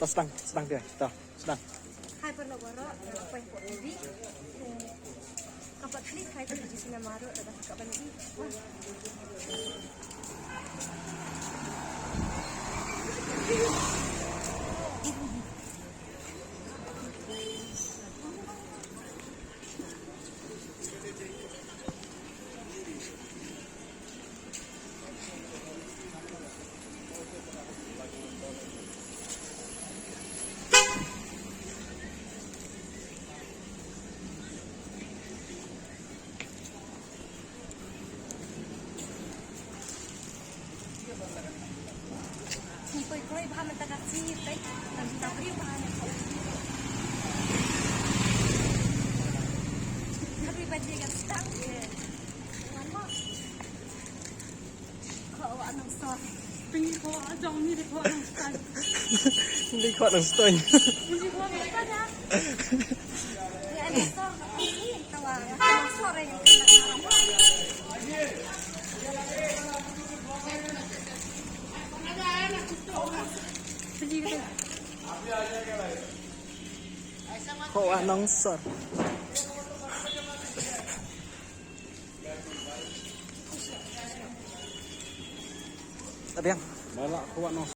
sedang dia. Tahu, sedang. Hai penogoro, apa yang kau ini? Kapat klik hai tu di sini maru ada kapan ini? Koi bahan mentah sih, dan kita beri bahan yang kau. Tapi baju yang sedang je. Lama. Kau anak sah. Tinggi kau ajang ni dek kau anak sah. Hindi ko ng stone. Hindi kau anak sah dah. Ya anak sah. Ini tawa. Anak sore yang kita lama. Kau anong sor? Tapi yang, Balak kuat no.